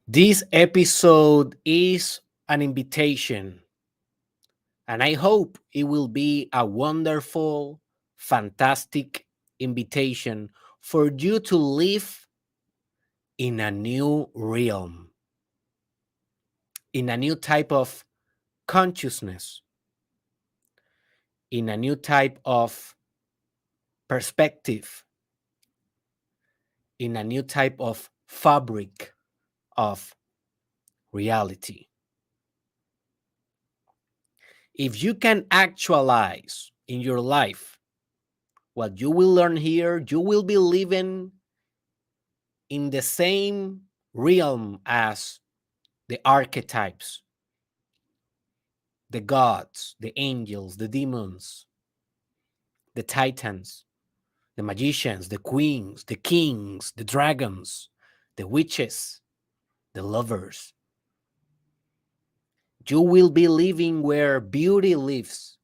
This episode is an invitation, and I hope it will be a wonderful, fantastic invitation for you to live in a new realm, in a new type of consciousness, in a new type of perspective, in a new type of fabric of reality. If you can actualize in your life what you will learn here, you will be living in the same realm as the archetypes, the gods, the angels, the demons, the titans, the magicians, the queens, the kings, the dragons, the witches, the lovers. You will be living where beauty lives,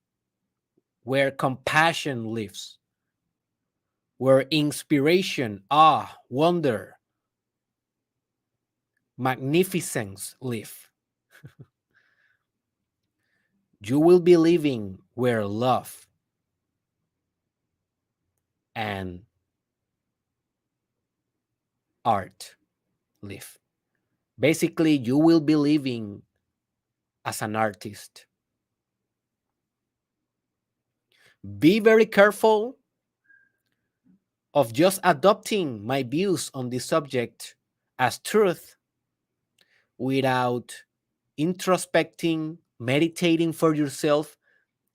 where compassion lives, where inspiration, awe, wonder, magnificence live. You will be living where love and art live. Basically, you will be living as an artist. Be very careful of just adopting my views on this subject as truth without introspecting, meditating for yourself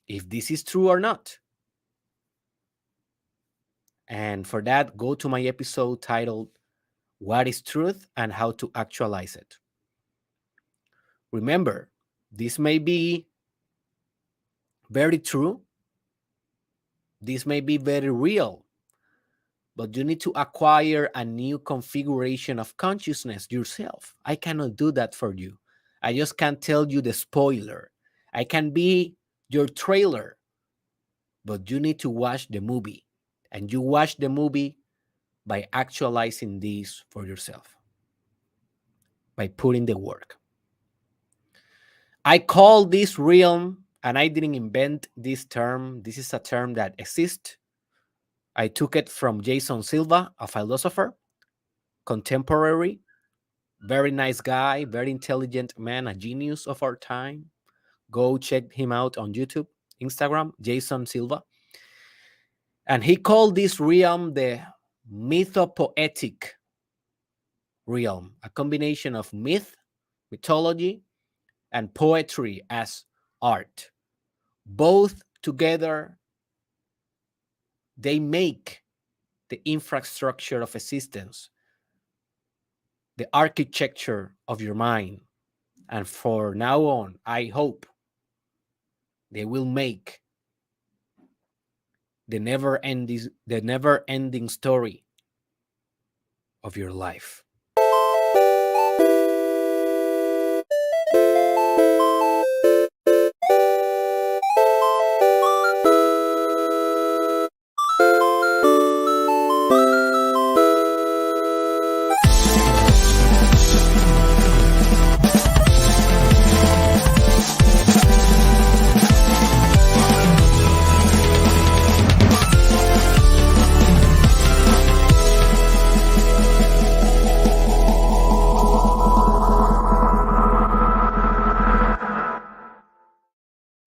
if this is true or not. And for that, go to my episode titled What is Truth and How to Actualize It. Remember, this may be very true, this may be very real, but you need to acquire a new configuration of consciousness yourself. I cannot do that for you. I just can't tell you the spoiler. I can be your trailer, but you need to watch the movie. And you watch the movie by actualizing this for yourself, by putting the work. I call this realm, and I didn't invent this term. This is a term that exists. I took it from Jason Silva, a philosopher, contemporary, very nice guy, very intelligent man, a genius of our time. Go check him out on YouTube, Instagram, Jason Silva. And he called this realm the mytho-poetic realm, a combination of myth, mythology, and poetry as art. Both together, they make the infrastructure of existence, the architecture of your mind. And for now on, I hope they will make the never ending story of your life.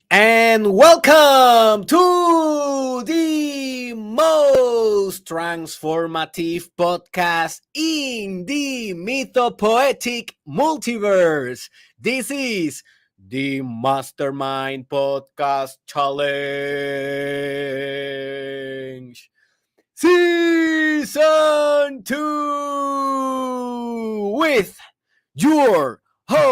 And welcome to the most transformative podcast in the Mytho-Poetic multiverse. This is the Mastermind Podcast Challenge. Season 2 with your host,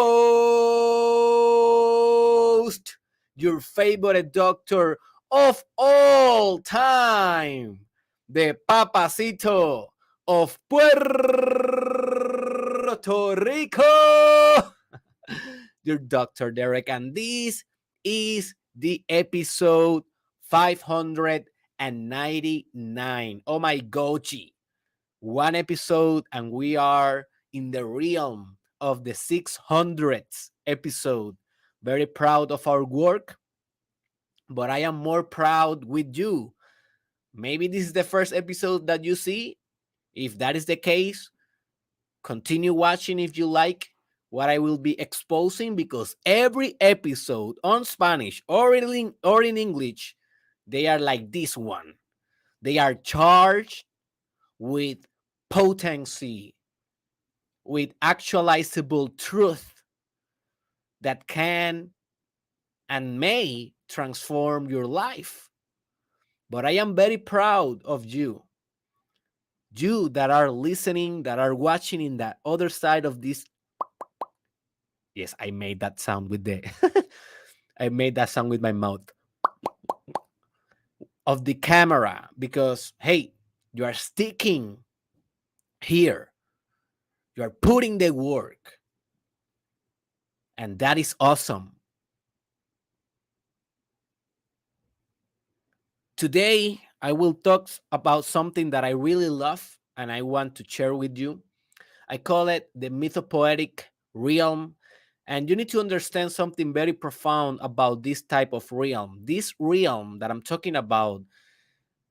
your favorite doctor of all time, the Papacito of Puerto Rico, your Dr. Derek. And this is the episode 599. Oh my goji. One episode, and we are in the realm of the 600th episode. Very proud of our work, but I am more proud with you. Maybe this is the first episode that you see. If that is the case, continue watching if you like what I will be exposing, because every episode on Spanish or in English, they are like this one. They are charged with potency, with actualizable truth that can and may transform your life. But I am very proud of you. You that are listening, that are watching in that other side of this. Yes, I made that sound with the I made that sound with my mouth of the camera, because hey, you are sticking here. You are putting the work, and that is awesome. Today, I will talk about something that I really love and I want to share with you. I call it the mytho-poetic realm. And you need to understand something very profound about this type of realm. This realm that I'm talking about,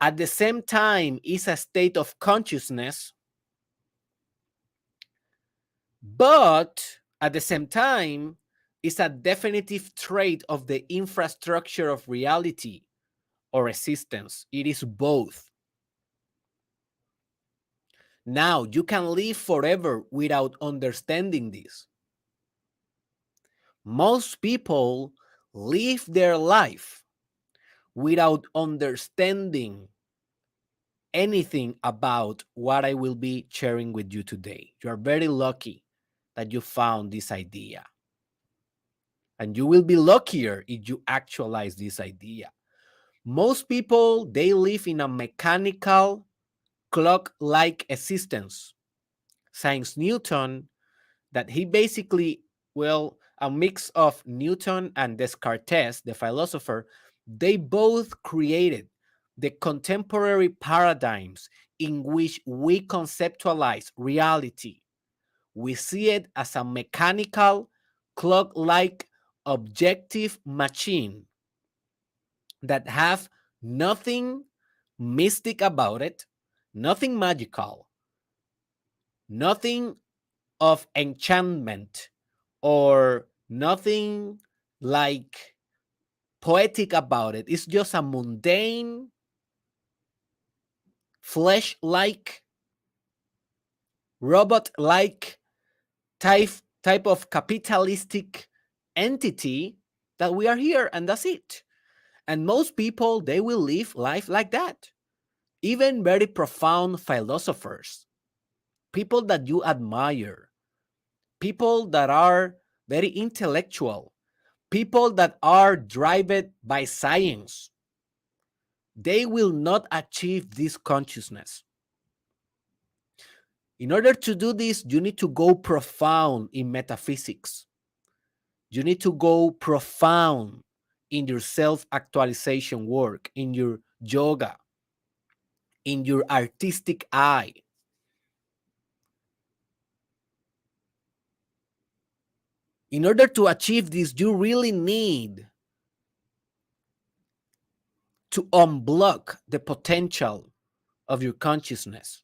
at the same time, is a state of consciousness, but at the same time, is a definitive trait of the infrastructure of reality or existence. It is both. Now, you can live forever without understanding this. Most people live their life without understanding anything about what I will be sharing with you today. You are very lucky that you found this idea. And you will be luckier if you actualize this idea. Most people, they live in a mechanical, clock-like existence. Science Newton, that he basically, well, a mix of Newton and Descartes, the philosopher, they both created the contemporary paradigms in which we conceptualize reality. We see it as a mechanical, clock-like objective machine that have nothing mystic about it, nothing magical, nothing of enchantment, or nothing like poetic about it. It's just a mundane, flesh-like, robot-like type of capitalistic entity that we are here, and that's it. And most people, they will live life like that. Even very profound philosophers, people that you admire, people that are very intellectual, people that are driven by science, they will not achieve this consciousness. In order to do this, you need to go profound in metaphysics. You need to go profound in your self-actualization work, in your yoga, in your artistic eye. In order to achieve this, you really need to unblock the potential of your consciousness.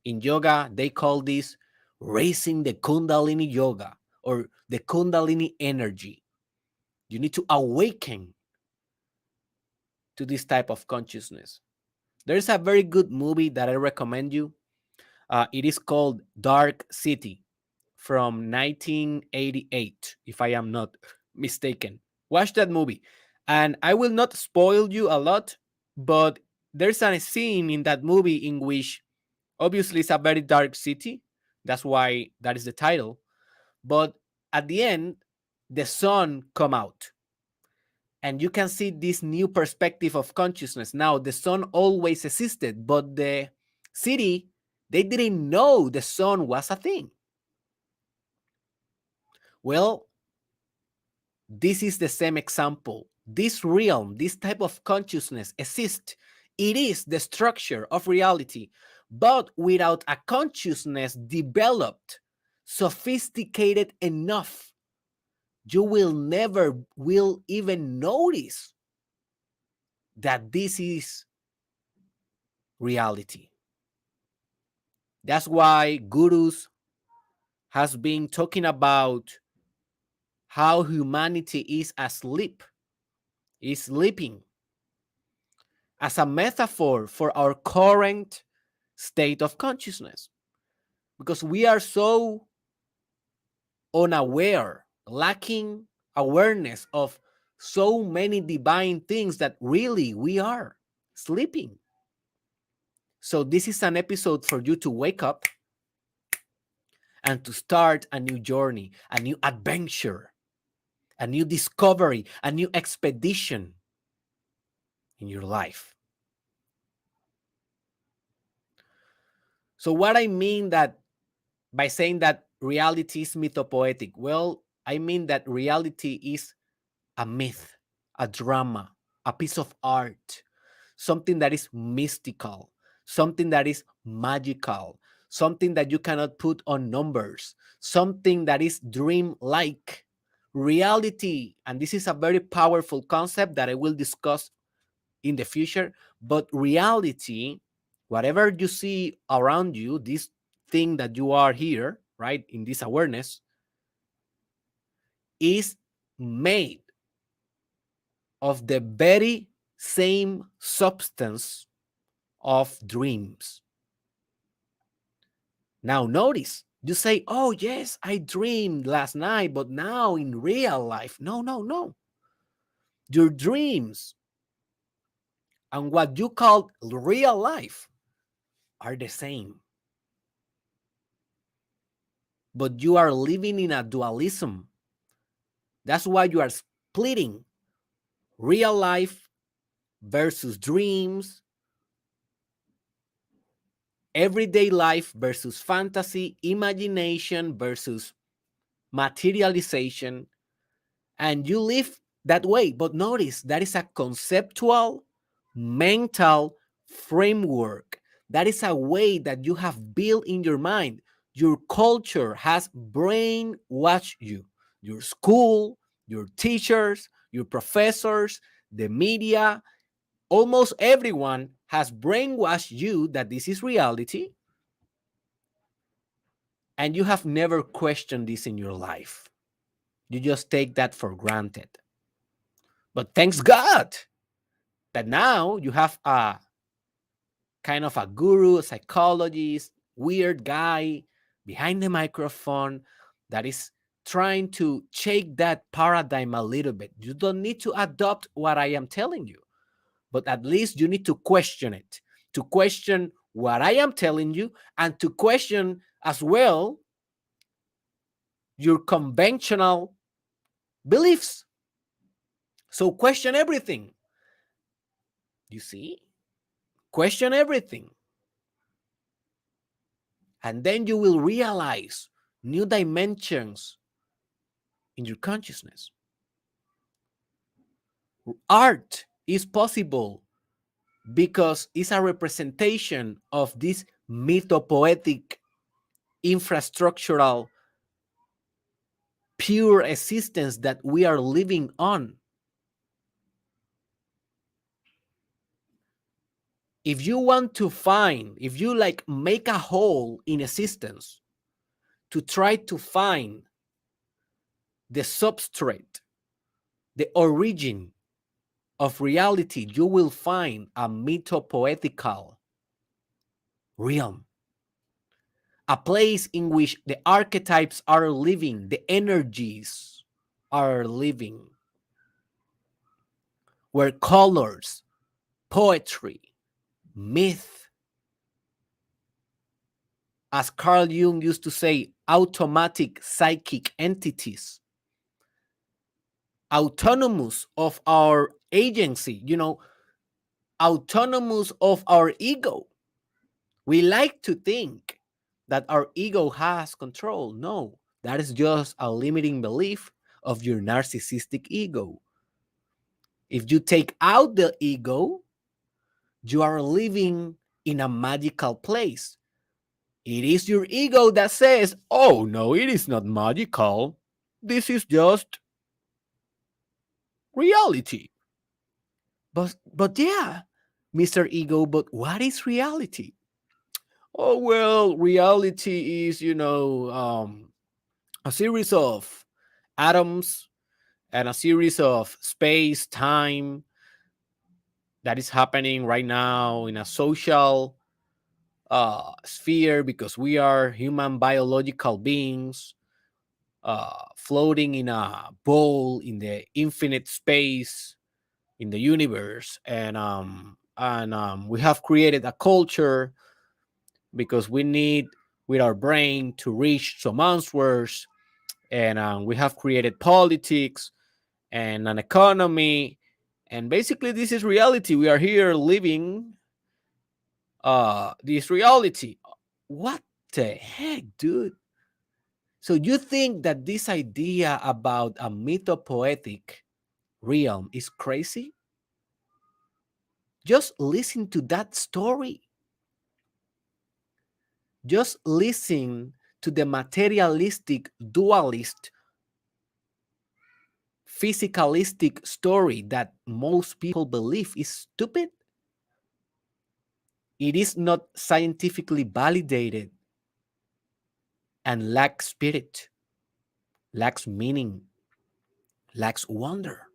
In yoga, they call this raising the Kundalini yoga, or the Kundalini energy. You need to awaken to this type of consciousness. There's a very good movie that I recommend you. It is called Dark City from 1988, if I am not mistaken. Watch that movie. And I will not spoil you a lot, but there's a scene in that movie in which obviously it's a very dark city. That's why that is the title. But at the end, the sun come out. And you can see this new perspective of consciousness. Now, the sun always existed, but the city, they didn't know the sun was a thing. Well, this is the same example. This realm, this type of consciousness exists. It is the structure of reality, but without a consciousness developed sophisticated enough, you will never will even notice that this is reality. That's why gurus has been talking about how humanity is sleeping, as a metaphor for our current state of consciousness, because we are so unaware, lacking awareness of so many divine things that really we are sleeping. So this is an episode for you to wake up and to start a new journey, a new adventure, a new discovery, a new expedition in your life. So what I mean that by saying that reality is mytho-poetic, well, I mean that reality is a myth, a drama, a piece of art, something that is mystical, something that is magical, something that you cannot put on numbers, something that is dream-like. Reality, and this is a very powerful concept that I will discuss in the future, but reality, whatever you see around you, this thing that you are here, right, in this awareness, is made of the very same substance of dreams. Now, notice you say, oh, yes, I dreamed last night, but now in real life, no, no, no. Your dreams and what you call real life are the same. But you are living in a dualism. That's why you are splitting real life versus dreams, everyday life versus fantasy, imagination versus materialization, and you live that way. But notice that is a conceptual, mental framework. That is a way that you have built in your mind. Your culture has brainwashed you. Your school, your teachers, your professors, the media, almost everyone has brainwashed you that this is reality, and you have never questioned this in your life. You just take that for granted. But thanks God that now you have a kind of a guru, a psychologist, weird guy behind the microphone that is trying to shake that paradigm a little bit. You don't need to adopt what I am telling you, but at least you need to question it, to question what I am telling you, and to question as well your conventional beliefs. So question everything. You see? Question everything. And then you will realize new dimensions in your consciousness. Art is possible because it's a representation of this mytho-poetic infrastructural pure existence that we are living on. If you want to find, if you like make a hole in existence to try to find the substrate, the origin of reality, you will find a mytho-poetical realm, a place in which the archetypes are living, the energies are living, where colors, poetry, myth, as Carl Jung used to say, automatic psychic entities, autonomous of our agency, autonomous of our ego. We like to think that our ego has control. No, that is just a limiting belief of your narcissistic ego. If you take out the ego, you are living in a magical place. It is your ego that says, oh no, it is not magical. This is just reality. But yeah, Mr. Ego, but what is reality? Oh well, reality is, a series of atoms and a series of space, time that is happening right now in a social sphere because we are human biological beings floating in a bowl in the infinite space in the universe, and we have created a culture because we need with our brain to reach some answers, and we have created politics and an economy, and basically this is reality. We are here living this reality. What the heck, dude? So you think that this idea about a mytho-poetic realm is crazy? Just listen to that story. Just listen to the materialistic, dualist, physicalistic story that most people believe is stupid. It is not scientifically validated and lacks spirit, lacks meaning, lacks wonder.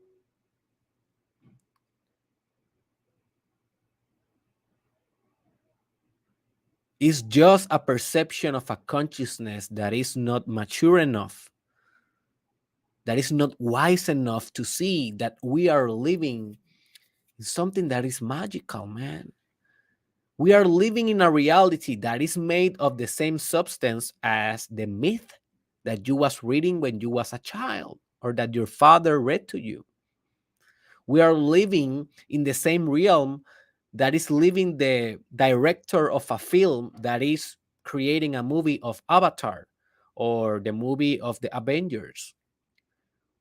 It's just a perception of a consciousness that is not mature enough, that is not wise enough to see that we are living in something that is magical, man. We are living in a reality that is made of the same substance as the myth that you was reading when you was a child or that your father read to you. We are living in the same realm that is living the director of a film that is creating a movie of Avatar or the movie of the Avengers.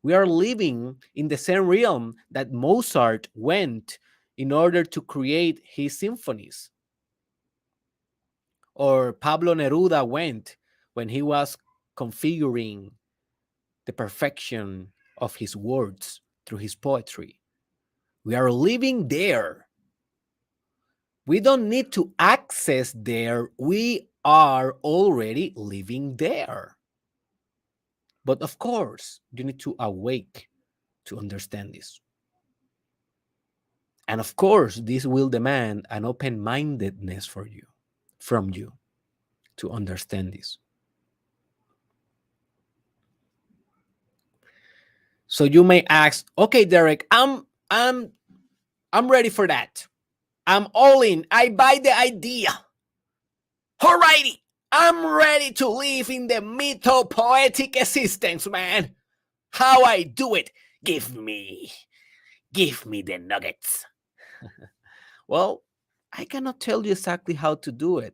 We are living in the same realm that Mozart went in order to create his symphonies, or Pablo Neruda went when he was configuring the perfection of his words through his poetry. We are living there. We don't need to access there. We are already living there. But of course, you need to awake to understand this. And of course, this will demand an open mindedness for you, from you, to understand this. So you may ask, okay, Derek, I'm ready for that. I'm all in. I buy the idea. Alrighty. I'm ready to live in the mytho-poetic existence, man. How I do it? Give me the nuggets. Well, I cannot tell you exactly how to do it.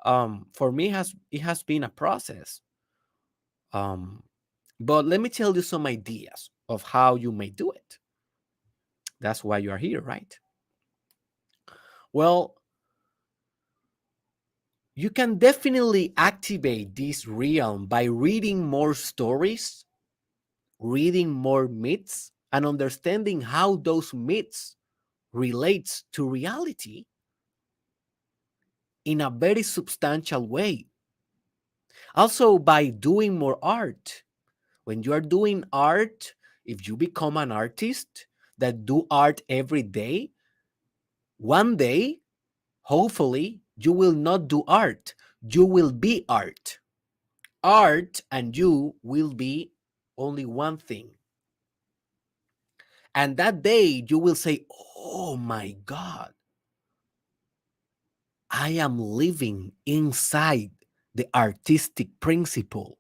For me, it has been a process. Um, but let me tell you some ideas of how you may do it. That's why you are here, right? Well, you can definitely activate this realm by reading more stories, reading more myths, and understanding how those myths relates to reality in a very substantial way. Also, by doing more art. When you are doing art, if you become an artist that do art every day, one day, hopefully, you will not do art. You will be art. Art and you will be only one thing. And that day you will say, oh my God, I am living inside the artistic principle.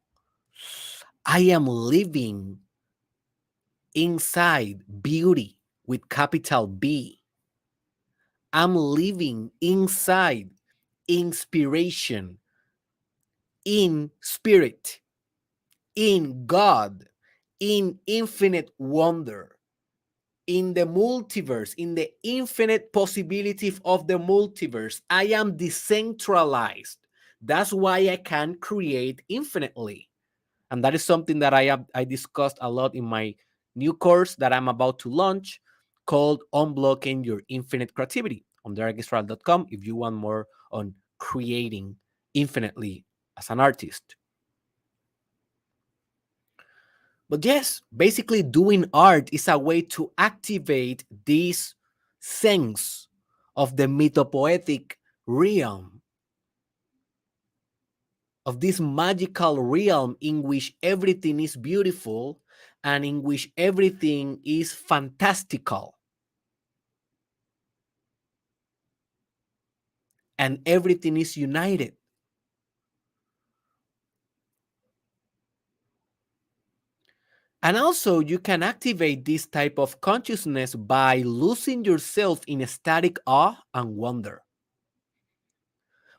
I am living inside beauty with capital B. I'm living inside inspiration, in spirit, in God, in infinite wonder, in the multiverse, in the infinite possibility of the multiverse. I am decentralized. That's why I can create infinitely. And that is something that I discussed a lot in my new course that I'm about to launch called Unblocking Your Infinite Creativity on derekisrael.com if you want more on creating infinitely as an artist. But yes, basically doing art is a way to activate this sense of the mytho-poetic realm, of this magical realm in which everything is beautiful and in which everything is fantastical and everything is united. And also, you can activate this type of consciousness by losing yourself in ecstatic awe and wonder.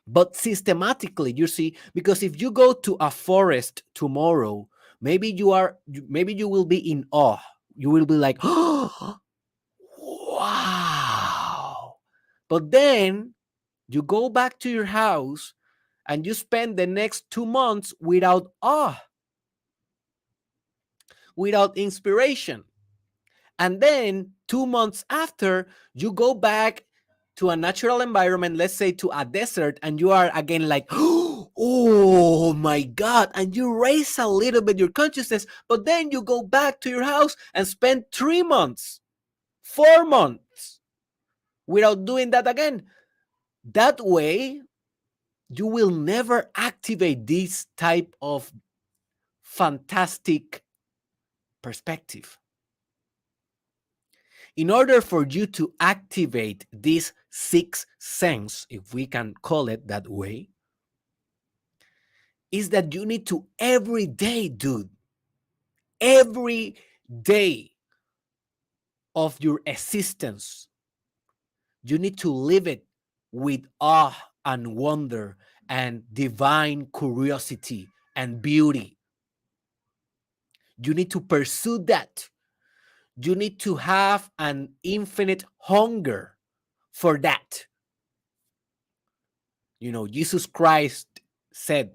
But systematically, you see, because if you go to a forest tomorrow, maybe you will be in awe. You will be like, oh, wow. But then you go back to your house and you spend the next 2 months without awe, without inspiration. And then 2 months after, you go back to a natural environment, let's say to a desert, and you are again like, oh my God. And you raise a little bit your consciousness, but then you go back to your house and spend 3 months, 4 months without doing that again. That way, you will never activate this type of fantastic perspective. In order for you to activate this sixth sense, if we can call it that way, is that you need to every day, dude, every day of your existence, you need to live it with awe and wonder and divine curiosity and beauty. You need to pursue that. You need to have an infinite hunger for that. You know, Jesus Christ said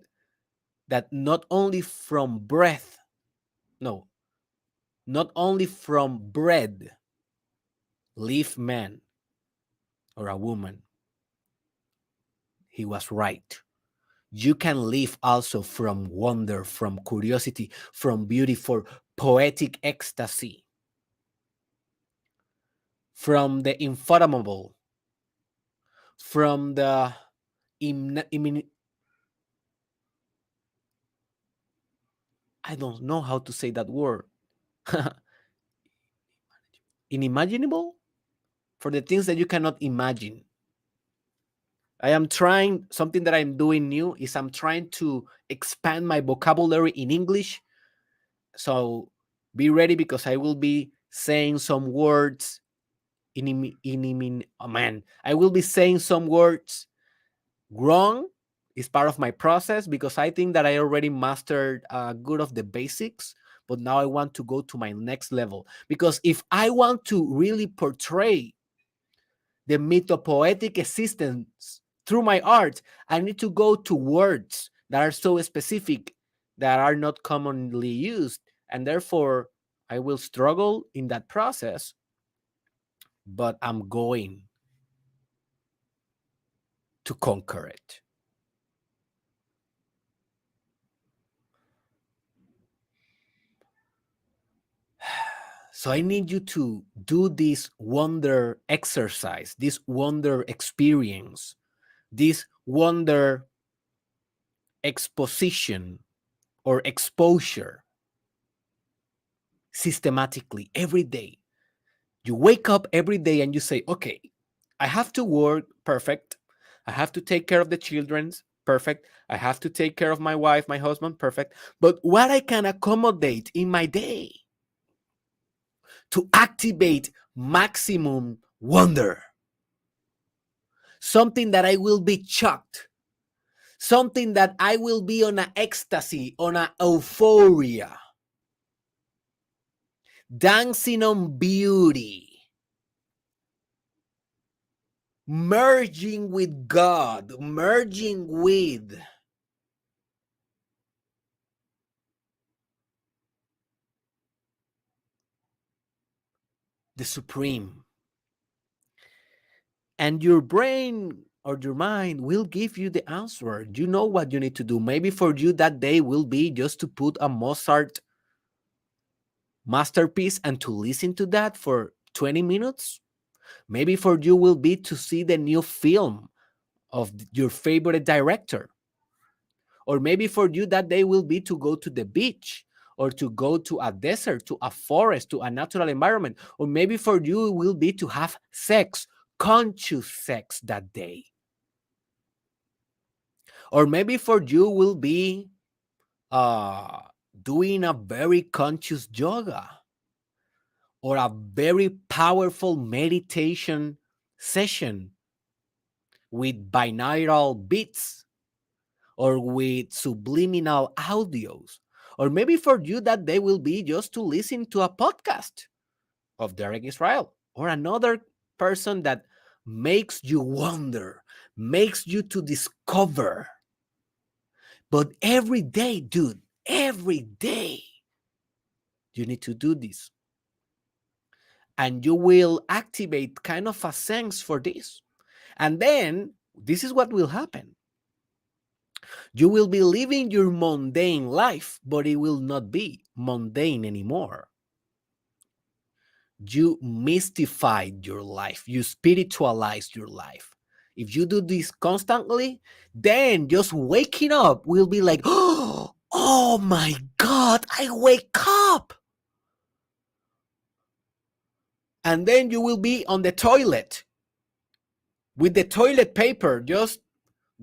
that not only from breath, no, not only from bread live man or a woman. He was right. You can live also from wonder, from curiosity, from beauty, for poetic ecstasy, from the unfathomable, from the I don't know how to say that word. Inimaginable? For the things that you cannot imagine. I am trying, something that I'm doing new is I'm trying to expand my vocabulary in English. So be ready because I will be saying some words oh man, I will be saying some words wrong. Is part of my process because I think that I already mastered good of the basics, but now I want to go to my next level. Because if I want to really portray the mythopoetic existence through my art, I need to go to words that are so specific that are not commonly used. And therefore, I will struggle in that process, but I'm going to conquer it. So I need you to do this wonder exercise, this wonder experience, this wonder exposition or exposure systematically every day. You wake up every day and you say, okay, I have to work, perfect. I have to take care of the children's, perfect. I have to take care of my wife, my husband, perfect. But what I can accommodate in my day to activate maximum wonder, something that I will be shocked, something that I will be on an ecstasy, on an euphoria, dancing on beauty, merging with God, merging with the supreme. And your brain or your mind will give you the answer. You know what you need to do. Maybe for you that day will be just to put a Mozart masterpiece and to listen to that for 20 minutes. Maybe for you will be to see the new film of your favorite director. Or maybe for you that day will be to go to the beach or to go to a desert, to a forest, to a natural environment. Or maybe for you will be to have sex, conscious sex that day. Or maybe for you will be uh, doing a very conscious yoga or a very powerful meditation session with binaural beats or with subliminal audios. Or maybe for you that day will be just to listen to a podcast of Derek Israel or another person that makes you wonder, makes you to discover. But every day, dude, every day, you need to do this. And you will activate kind of a sense for this. And then this is what will happen. You will be living your mundane life, but it will not be mundane anymore. You mystified your life, you spiritualized your life. If you do this constantly, then just waking up will be like, oh my God, I wake up. And then you will be on the toilet with the toilet paper, just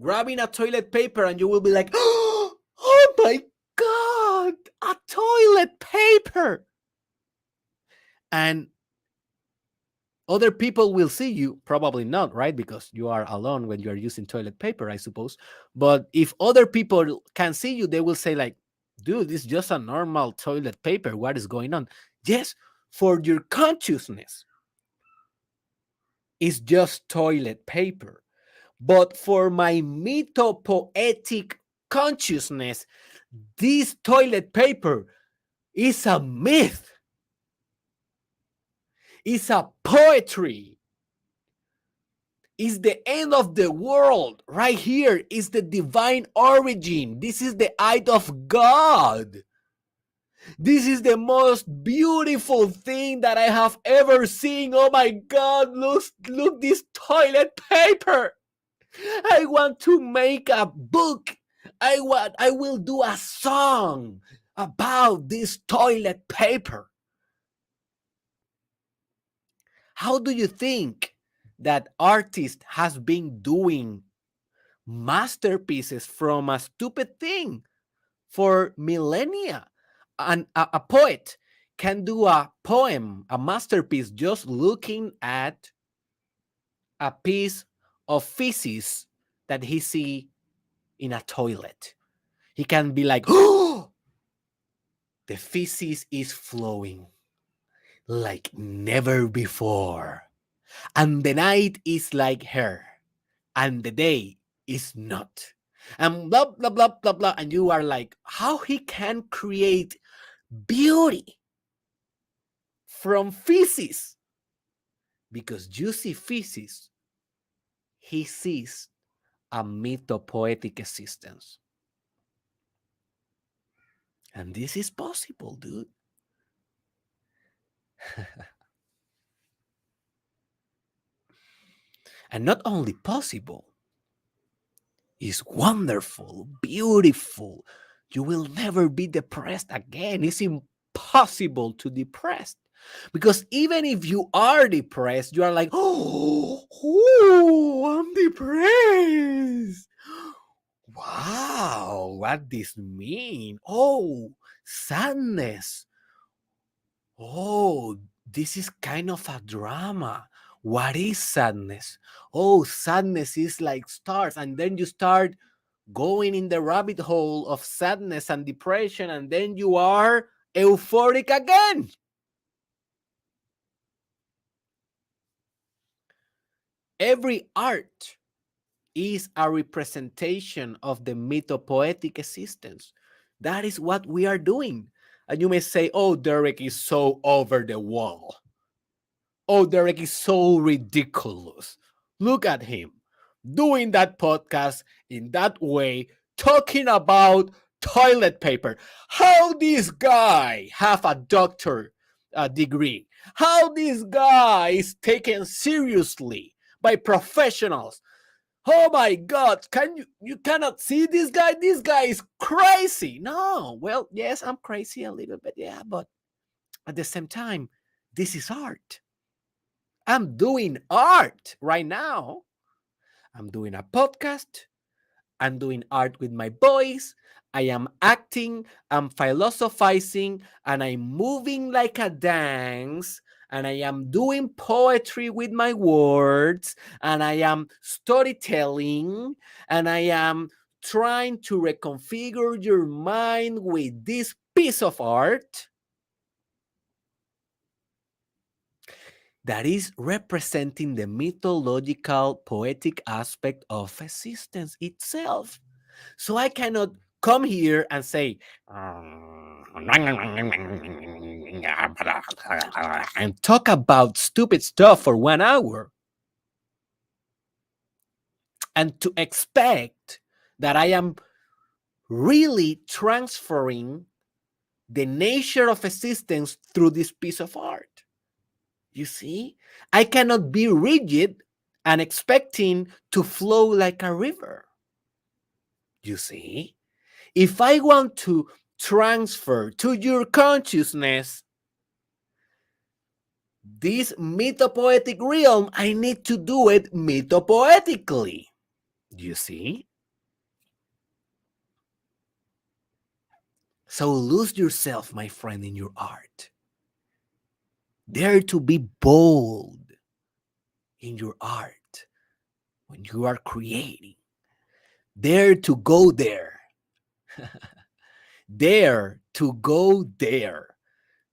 grabbing a toilet paper, and you will be like, oh my God, a toilet paper. And other people will see you, probably not, right? Because you are alone when you are using toilet paper, I suppose. But if other people can see you, they will say like, dude, it's just a normal toilet paper. What is going on? Yes, for your consciousness, it's just toilet paper. But for my mytho-poetic consciousness, this toilet paper is a myth. It's a poetry. Is the end of the world. Right here is the divine origin. This is the eye of God. This is the most beautiful thing that I have ever seen. Oh my God, look this toilet paper. I want to make a book. I will do a song about this toilet paper. How do you think that artist has been doing masterpieces from a stupid thing for millennia? And a poet can do a poem, a masterpiece, just looking at a piece of feces that he see in a toilet. He can be like, oh, the feces is flowing like never before. And the night is like her. And the day is not. And blah, blah, blah, blah, blah. And you are like, how he can create beauty from feces? Because you see feces, he sees a mytho-poetic existence. And this is possible, dude. And not only possible, it's wonderful, beautiful. You will never be depressed again. It's impossible to depressed. Because even if you are depressed, you are like, oh, I'm depressed. Wow, what this mean? Oh, sadness. Oh, this is kind of a drama. What is sadness? Oh, sadness is like stars. And then you start going in the rabbit hole of sadness and depression, and then you are euphoric again. Every art is a representation of the mytho-poetic existence. That is what we are doing. And you may say, oh, Derek is so over the wall. Oh, Derek is so ridiculous. Look at him doing that podcast in that way, talking about toilet paper. How this guy have a doctor degree? How this guy is taken seriously by professionals? Oh my God! You cannot see this guy? This guy is crazy. No, well, yes, I'm crazy a little bit, yeah, but at the same time, this is art. I'm doing art right now. I'm doing a podcast. I'm doing art with my voice. I am acting. I'm philosophizing, and I'm moving like a dance. And I am doing poetry with my words. And I am storytelling. And I am trying to reconfigure your mind with this piece of art that is representing the mythological poetic aspect of existence itself. So I cannot come here and say and talk about stupid stuff for 1 hour and to expect that I am really transferring the nature of existence through this piece of art. You see, I cannot be rigid and expecting to flow like a river. You see, if I want to transfer to your consciousness this mytho-poetic realm, I need to do it mytho-poetically. You see? So lose yourself, my friend, in your art. Dare to be bold in your art when you are creating. Dare to go there. Dare to go there.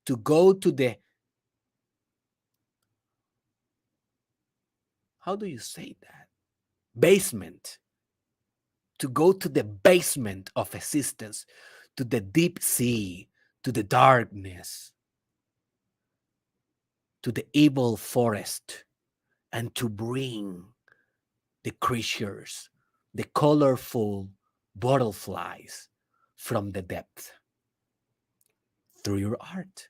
To go to the, how do you say that? Basement. To go to the basement of existence, to the deep sea, to the darkness, to the evil forest, and to bring the creatures, the colorful butterflies from the depth through your art.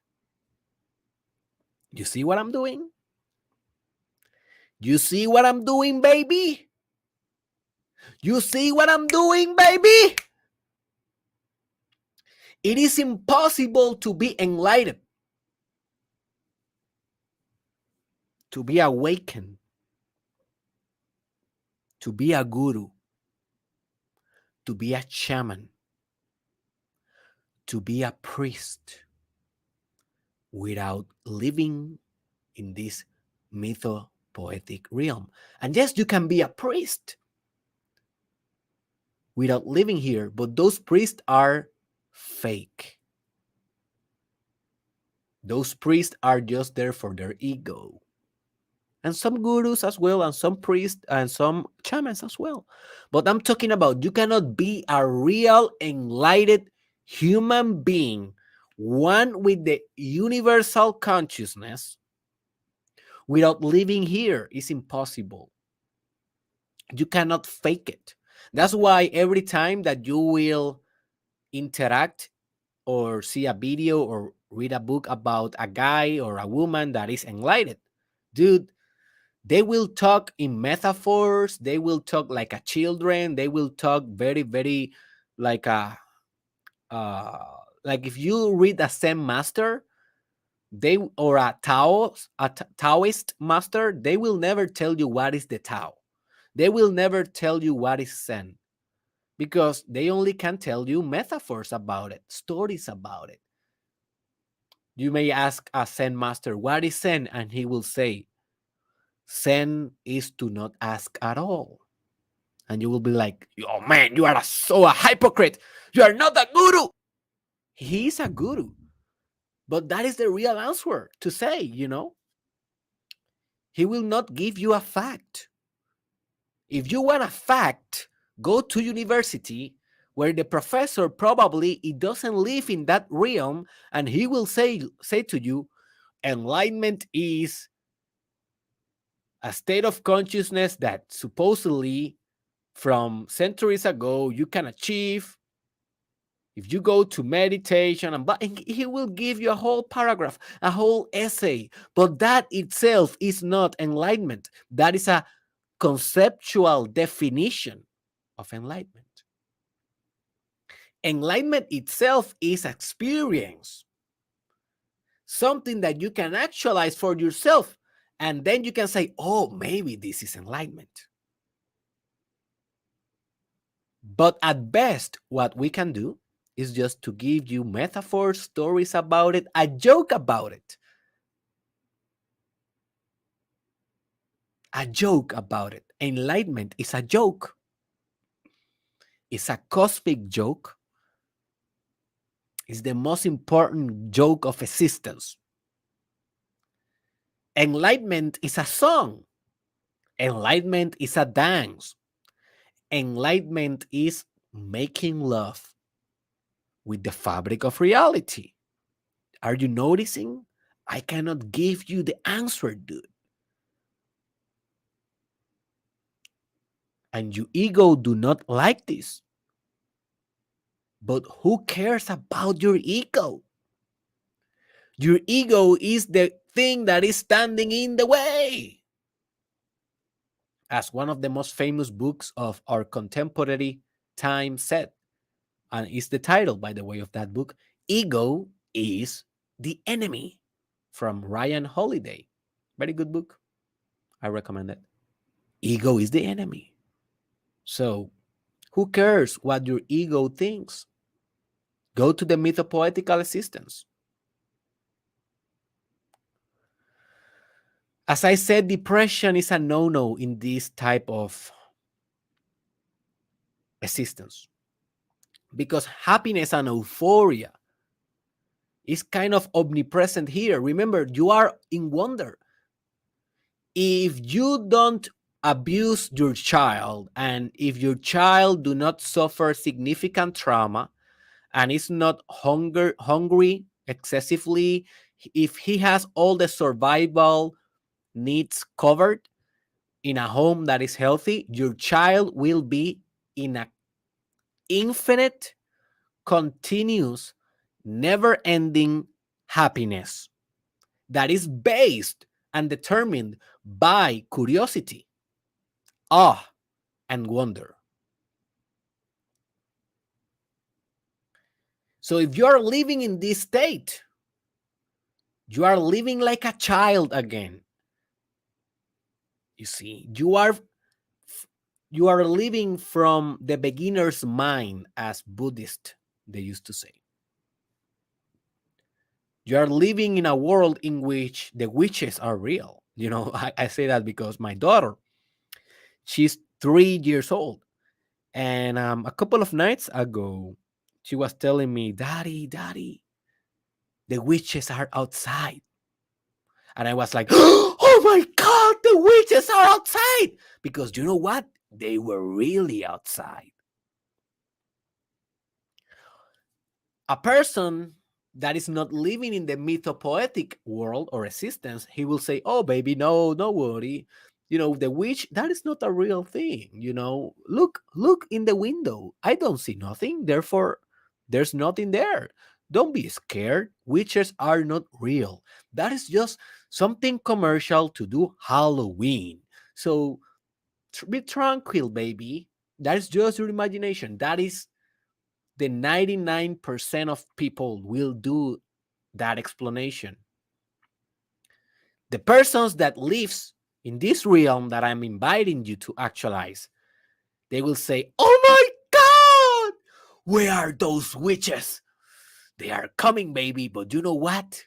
You see what I'm doing? You see what I'm doing, baby? You see what I'm doing, baby? It is impossible to be enlightened, to be awakened, to be a guru, to be a shaman, to be a priest without living in this mytho-poetic realm. And yes, you can be a priest without living here, but those priests are fake. Those priests are just there for their ego. And some gurus as well, and some priests, and some shamans as well. But I'm talking about you cannot be a real enlightened human being, one with the universal consciousness, without living here. It's impossible. You cannot fake it. That's why every time that you will interact or see a video or read a book about a guy or a woman that is enlightened, dude, they will talk in metaphors. They will talk like a children. They will talk very, very like a like if you read a Zen master, they or a Taoist master, they will never tell you what is the Tao. They will never tell you what is Zen because they only can tell you metaphors about it, stories about it. You may ask a Zen master, what is Zen? And he will say, Zen is to not ask at all. And you will be like, oh man, you are so a hypocrite. You are not a guru. He is a guru. But that is the real answer to say, He will not give you a fact. If you want a fact, go to university where the professor probably it doesn't live in that realm, and he will say to you, enlightenment is a state of consciousness that supposedly from centuries ago you can achieve if you go to meditation. And he will give you a whole paragraph, a whole essay, but that itself is not enlightenment. That is a conceptual definition of enlightenment. Enlightenment itself is experience, something that you can actualize for yourself, and then you can say, oh, maybe this is enlightenment. But at best, what we can do is just to give you metaphors, stories about it, a joke about it. A joke about it. Enlightenment is a joke. It's a cosmic joke. It's the most important joke of existence. Enlightenment is a song. Enlightenment is a dance. Enlightenment is making love with the fabric of reality. Are you noticing? I cannot give you the answer, dude. And your ego do not like this. But who cares about your ego? Your ego is the thing that is standing in the way. As one of the most famous books of our contemporary time said, and is the title, by the way, of that book, Ego is the Enemy, from Ryan Holiday. Very good book. I recommend it. Ego is the enemy. So who cares what your ego thinks? Go to the mytho-poetical existence. As I said, depression is a no-no in this type of existence, because happiness and euphoria is kind of omnipresent here. Remember, you are in wonder. If you don't abuse your child, and if your child do not suffer significant trauma and is not hungry excessively, if he has all the survival needs covered in a home that is healthy, your child will be in an infinite, continuous, never-ending happiness that is based and determined by curiosity, awe, and wonder. So if you are living in this state, you are living like a child again. You see, you are living from the beginner's mind, as Buddhists they used to say. You are living in a world in which the witches are real. You know, I say that because my daughter, she's 3 years old, and a couple of nights ago, she was telling me, Daddy, the witches are outside. And I was like, oh my God, the witches are outside. Because you know what? They were really outside. A person that is not living in the mytho-poetic world or existence, he will say, oh, baby, no worry. You know, the witch, that is not a real thing. You know, look in the window. I don't see nothing. Therefore, there's nothing there. Don't be scared. Witches are not real. That is just something commercial to do Halloween. So be tranquil, baby. That is just your imagination. That is the 99% of people will do that explanation. The persons that lives in this realm that I'm inviting you to actualize, they will say, oh my God, where are those witches? They are coming, baby. But you know what?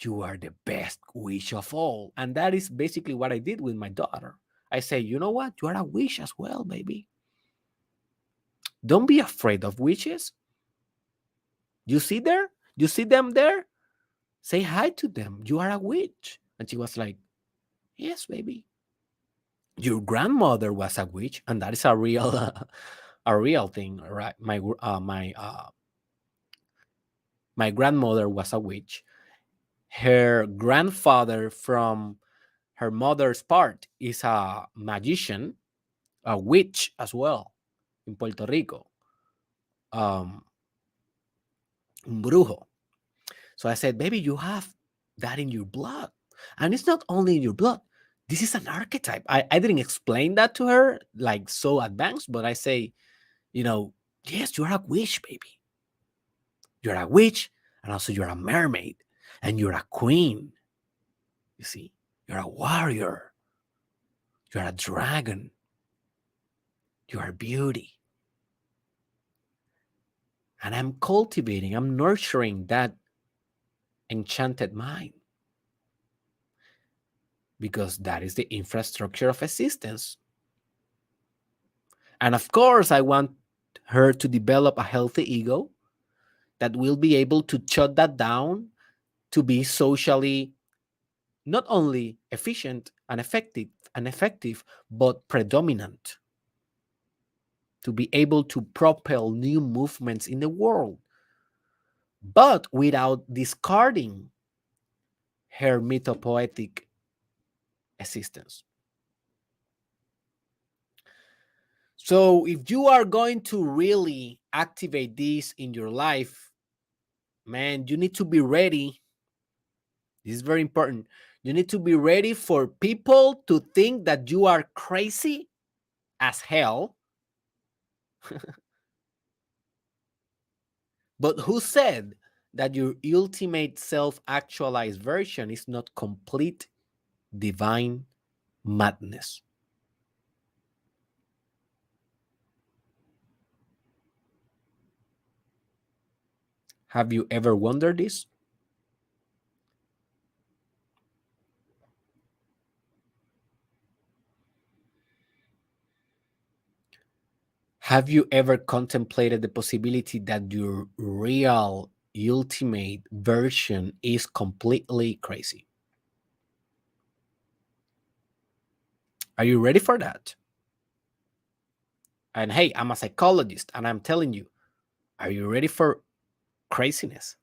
You are the best witch of all. And that is basically what I did with my daughter. I say, you know what? You are a witch as well, baby. Don't be afraid of witches. You see there? You see them there? Say hi to them. You are a witch. And she was like, yes, baby. Your grandmother was a witch, and that is a real a real thing, right? My grandmother was a witch. Her grandfather from her mother's part is a magician, a witch as well in Puerto Rico, um, un brujo. So I said, baby, you have that in your blood. And it's not only in your blood. This is an archetype. I didn't explain that to her like so advanced, but I say, yes, you're a witch, baby. You're a witch, and also you're a mermaid, and you're a queen. You see, you're a warrior. You're a dragon. You are beauty. And I'm cultivating, I'm nurturing that enchanted mind because that is the infrastructure of existence. And of course, I want her to develop a healthy ego that will be able to shut that down, to be socially not only efficient and effective, but predominant, to be able to propel new movements in the world, but without discarding her mythopoetic existence. So if you are going to really activate this in your life, man, you need to be ready. This is very important. You need to be ready for people to think that you are crazy as hell. But who said that your ultimate self-actualized version is not complete divine madness? Have you ever wondered this? Have you ever contemplated the possibility that your real ultimate version is completely crazy? Are you ready for that? And hey, I'm a psychologist and I'm telling you, are you ready for craziness?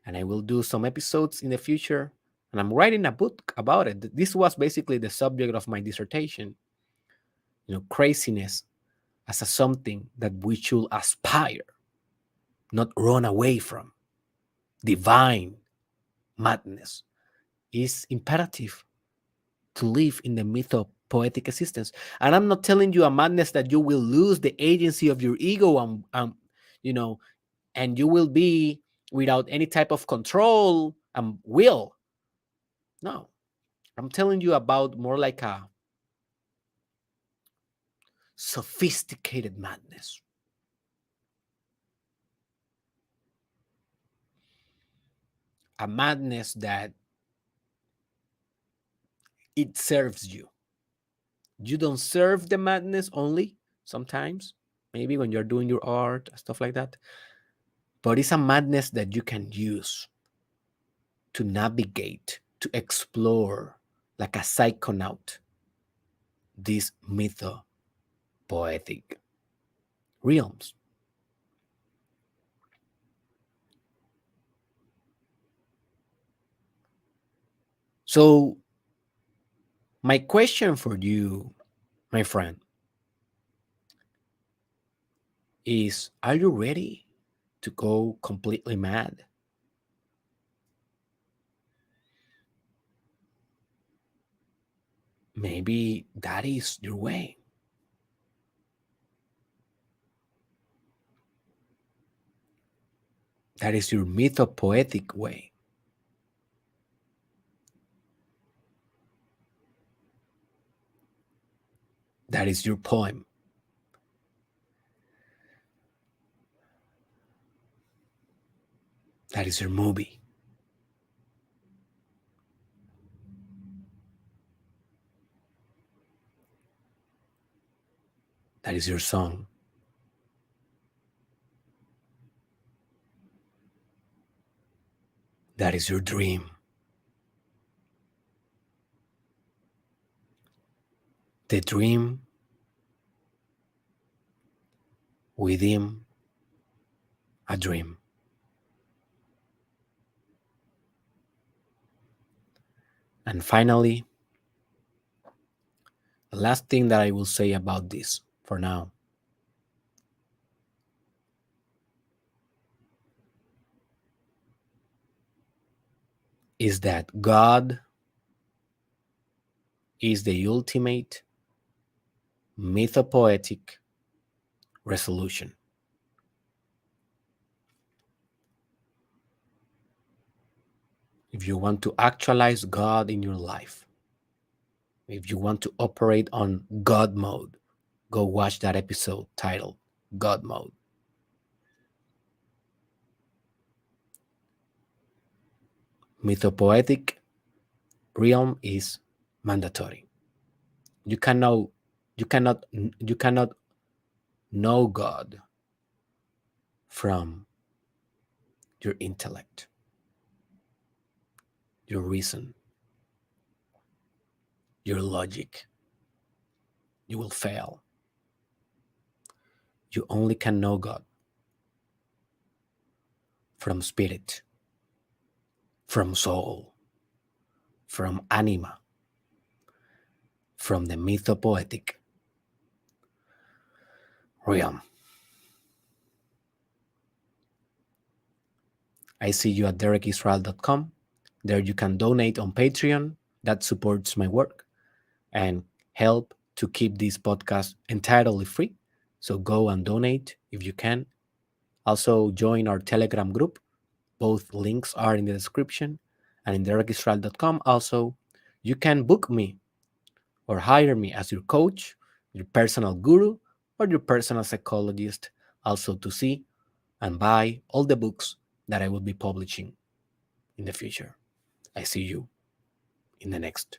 And I will do some episodes in the future. And I'm writing a book about it. This was basically the subject of my dissertation. Craziness as a something that we should aspire, not run away from. Divine madness is imperative to live in the mytho-poetic existence. And I'm not telling you a madness that you will lose the agency of your ego you know, and you will be without any type of control and will. No, I'm telling you about more like a sophisticated madness, a madness that it serves you. You don't serve the madness only sometimes, maybe when you're doing your art, stuff like that. But it's a madness that you can use to navigate, to explore like a psychonaut, these mytho-poetic realms. So, my question for you, my friend, is are you ready to go completely mad? Maybe that is your way. That is your mythopoetic way. That is your poem. That is your movie. That is your song. That is your dream. The dream within a dream. And finally, the last thing that I will say about this for now is that God is the ultimate mythopoetic resolution. If you want to actualize God in your life, if you want to operate on God mode, go watch that episode titled God Mode. Mythopoetic realm is mandatory. You cannot you cannot you cannot know God from your intellect, your reason, your logic. You will fail. You only can know God from spirit, from soul, from anima, from the mythopoetic realm. I see you at derekisrael.com. There you can donate on Patreon. That supports my work and help to keep this podcast entirely free. So go and donate if you can. Also join our Telegram group. Both links are in the description and in derekisrael.com. Also, you can book me or hire me as your coach, your personal guru, or your personal psychologist, also to see and buy all the books that I will be publishing in the future. I see you in the next